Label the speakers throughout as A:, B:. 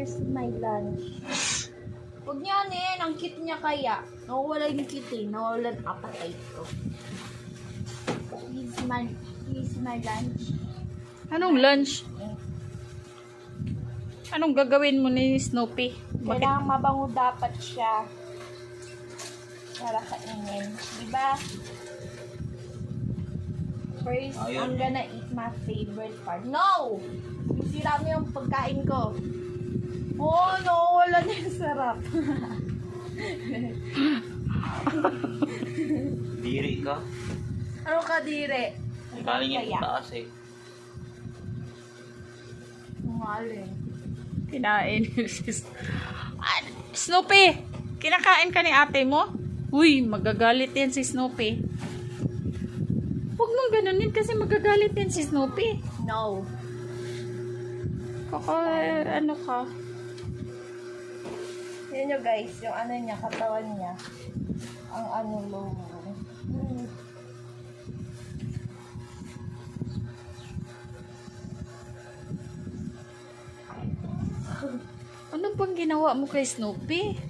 A: Where's my lunch? Huwag niya ang cute niya kaya. Nawawala yung cute eh. Nawawala ang appetite ko. Here's my lunch.
B: Anong lunch? Anong gagawin mo ni Snoopy?
A: Kailangan mabango dapat siya. Para kainin. Diba? First, I'm gonna eat my favorite part. No! Sira mo yung pagkain ko. Oh, no! Wala na yung sarap.
C: Diri ka?
A: Ano ka, dire?
C: Galing yung taas eh.
A: Ngaling.
B: Kinain. Snoopy! Kinakain ka ni ate mo? Uy, magagalit yan si Snoopy. Huwag mong ganunin kasi magagalit yan si Snoopy.
A: No.
B: Ano ka?
A: Yan nyo guys, yung ano niya, katawan niya. Ang ano logo.
B: Ano bang ginawa mo kay Snoopy?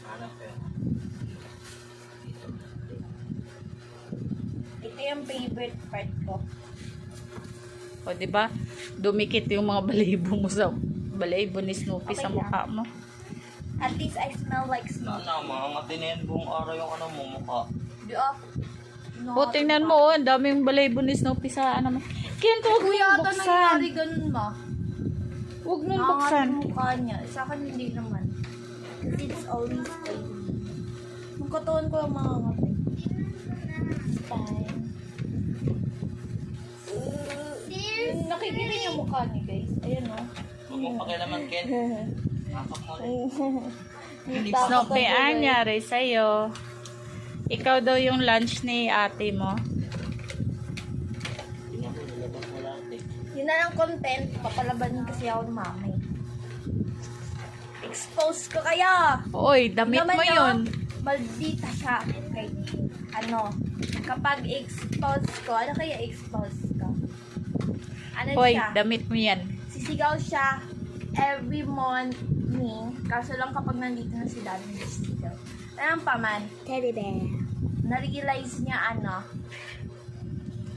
C: Hanap ka.
A: Ito yung favorite part ko.
B: O, diba? Dumikit yung mga balahibo mo sa balahibo ni Snoopy
A: Okay
B: sa
A: lang.
B: mukha mo.
A: At least I smell like smoke.
C: Mga matinin buong araw yung ano mo mukha.
A: Di off. No,
B: O, tingnan mo, ang daming balahibo ni Snoopy sa ano mo. Kaya huwag
A: Kuya,
B: mong
A: ata
B: buksan.
A: nangyari ganun ma.
B: Huwag mong
A: Nangangat
B: buksan.
A: yung mukha niya. Sa akin hindi naman. Kasi it's always oily. Yung katawan ko lang mga ngati. Fine. Nakikita niyo yung mukha niya guys. Ayan o.
C: Huwag mong pakialaman, Ken. Napak mo rin.
B: Snoopy, anyari sa'yo. Ikaw daw yung lunch ni ate mo.
C: Tingnan mo, nalabas mo lang eh.
A: Yun na lang content. Papalaban kasi ako ng mami. Expose ko kayo!
B: Oy, damit
A: Naman
B: mo
A: no,
B: yun.
A: Maldita siya. Okay. Ano? Kapag expose ko, ano kaya expose ko? Ano
B: Hoy,
A: siya?
B: damit mo yan.
A: Sisigaw siya every morning. Kaso lang kapag nandito na si daddy, hindi sisigaw. Anong paman? Teddy bear. Na-realize niya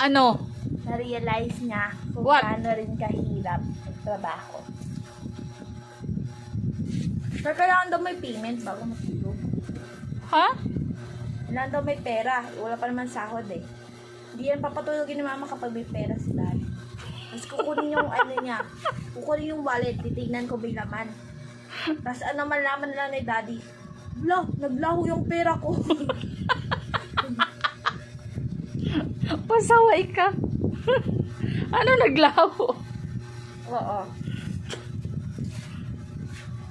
B: Ano?
A: na-realize niya kung
B: What?
A: paano rin kahirap magtrabaho. Pero kailangan daw may payment bago matulog.
B: Ha?
A: Kailangan daw may pera. Wala pa naman sahod eh. Hindi yan papatulogin ni mama kapag may pera si daddy. Tapos kukunin yung ano niya. Kukunin yung wallet. Titignan ko may laman. Tapos ano malaman lang ni daddy. Naglaho yung pera ko.
B: Pasaway ka. Ano naglaho?
A: Oo.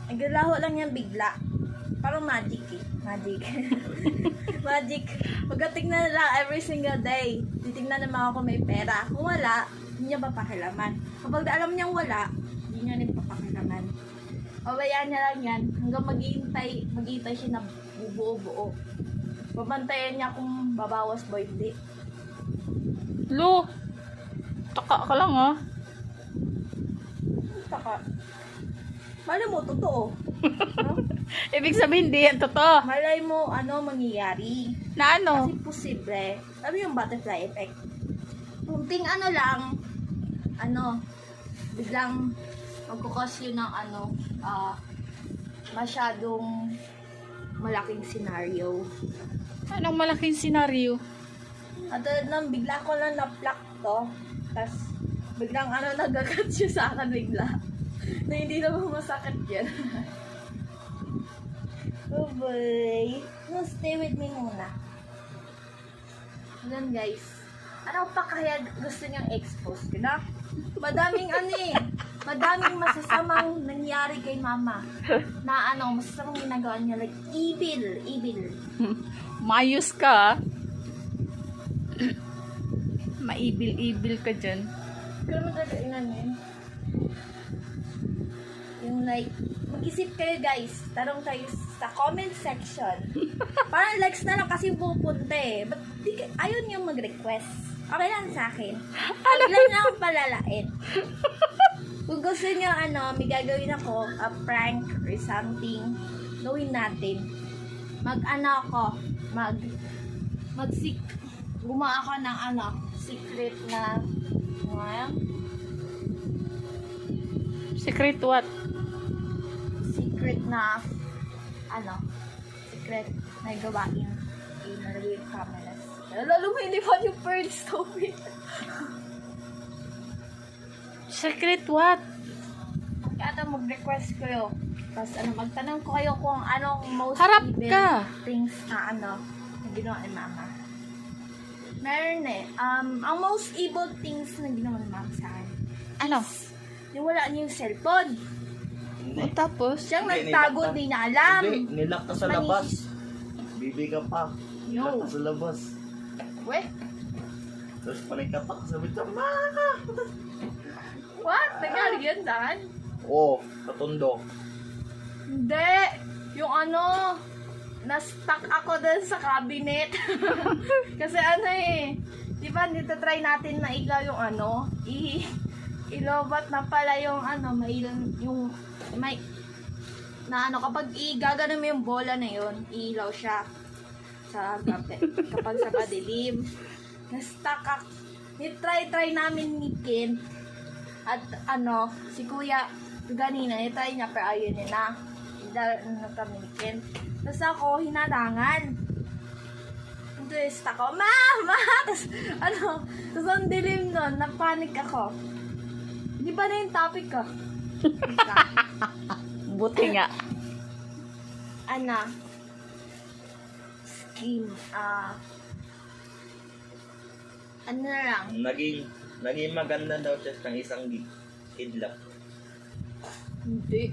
A: Naglaho lang yan bigla. Parang magic eh. Magic. Magic. Pagkatignan na lang every single day. Titignan naman ako kung may pera. Kung wala, hindi niya papakilaman. Kapag alam niyang wala, hindi niya rin papakilaman. Pabayaan niya lang yan hanggang maghihintay siya na bubuo-buo. Babantayan niya kung babawas ba hindi.
B: Lo, taka ka lang ha.
A: Saka, malay mo, totoo. No?
B: Ibig sabihin, hindi yan totoo.
A: Malay mo, mangyayari.
B: Na ano?
A: Kasi posible. Sabi yung butterfly effect. Kunting lang, biglang magkukos yun ng masyadong malaking scenario.
B: Anong malaking senaryo?
A: At nang bigla ko lang na-pluck to, tas biglang nagagat siya sa akin bigla. Na hindi naman masakit yan. Oh boy. No, stay with me muna. Ganun guys. Ano pa kaya gusto niyang expose? Diba? Madaming madaming masasamang nangyari kay mama. Na masasamang ginagawa niya. Like, evil.
B: Mayos ka. Maibil-ibil ka dyan.
A: Pero matagainan yun. Yung like, mag-isip kayo guys. Tanong kayo sa comment section. Parang likes na lang kasi pupunta eh. Ba't ayaw niyo mag-request? Okay lang sa akin. Huwag lang palalain. Kung gusto niyo, may gagawin ako, a prank or something, gawin natin. Gumawa ako ng secret na,
B: Secret what?
A: secret na gawain. Nalagay yung cameras. Lalo mo iniwan yung pearl stove.
B: Secret what?
A: Kaya mag-request kayo. Tapos magtanong ko kayo kung anong most
B: Harap
A: evil
B: ka.
A: things na na ginawa ni Mama. Meron ang most evil things na ginawa ni Mama sa akin.
B: Ano?
A: Yung wala niya yung cellphone.
B: O, tapos?
A: Siyang
C: Hindi,
A: nagtago,
C: nilak-
A: di na alam.
C: Hindi, nilak ka sa labas. Bibi ka pa. Nilak
A: Yo.
C: ka sa labas.
A: Weh,
C: Tapos panikapak sa bita. Ma!
A: what? Nangyari yun, Dan?
C: Oo, katundo.
A: Hindi. Yung na-stuck ako dun sa cabinet. Kasi di ba, dito try natin na ilaw yung ilobat na pala yung kapag gagano mo yung bola na yun, ilaw siya sa gabi. Kapag sa padilim. Na-stuck ako. Try namin ni Ken. At si Kuya, ganina, try niya, pero ayun yun na. Kami ni Ken. Tapos ako, hinarangan. Tapos ako, Mama! Tapos, tapos ang dilim nun, napanik ako. Di ba na yung topic ko?
B: Buti nga.
A: Scheme, na lang.
C: Naging maganda daw siya ng isang kidlap.
A: Hindi.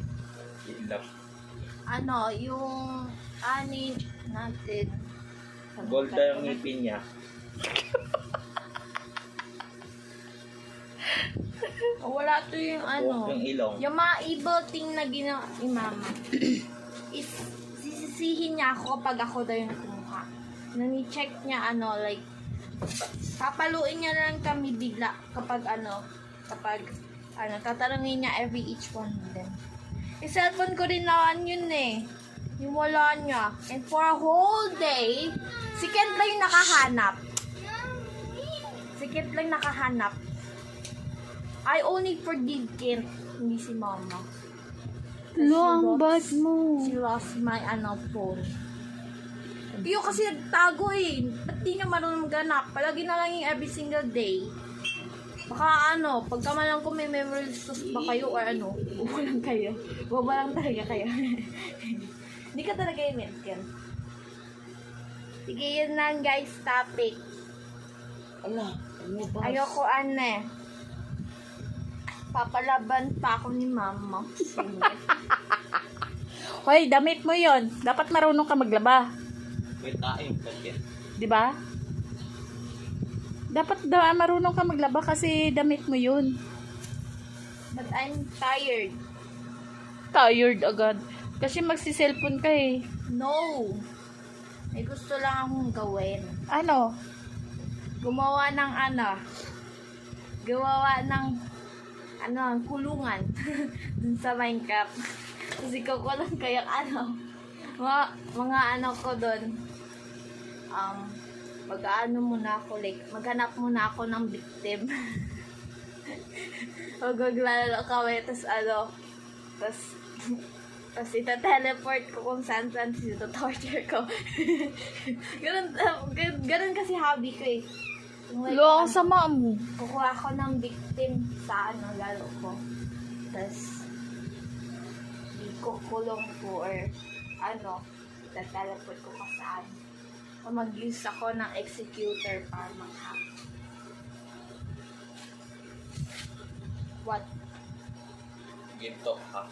C: Kidlap.
A: Yung ani natin.
C: Gold na yung ngipin niya.
A: Wala to yung
C: Yung ilong.
A: yung mga evil thing na ginawa ni Mama is sisisihin niya ako kapag ako daw yung kumuha. Nani-check niya papaluin niya na lang kami bigla kapag tatanungin niya every each one of them. Yung cellphone ko rin naman yun yung wala niya. And for a whole day, si Kent lang yung nakahanap. Si Kent lang nakahanap. I only forgive Kent, hindi si Mama.
B: Lo, ang bad mo.
A: She lost my phone. Iyo kasi nagtago Ba't di niya marunong ganap? Palagi na lang yung every single day. Baka pagka man lang kung may memory loss ba kayo or bobo lang kayo. Bobo lang talaga kayo. Hindi ka talaga yung Ken. Sige, yun lang guys, topic.
C: Ala, ano ba?
A: Ayoko papalaban pa ako ni Mama.
B: Hoy, damit mo yon. Dapat marunong ka maglaba.
C: May tayo, bakit?
B: Di ba? Dapat marunong ka maglaba kasi damit mo yun.
A: But I'm tired.
B: Tired agad. Kasi magsi-cellphone ka eh.
A: No. May gusto lang akong gawin.
B: Ano?
A: Gumawa ng kulungan dun sa Minecraft. Kasi kukulang kayang mga ko dun. Maghanap muna ako ng victim. Magaglalalo kami, tapos ita-teleport ko kung saan torture ko. Ganun kasi hobby ko eh.
B: Lo, ang sama mo.
A: Kukuha ako ng victim sa lalo ko. Tapos, ikukulong ko or ita-teleport ko kung saan. O mag-use ako ng executor para mag-hack. What?
C: Ginto ha.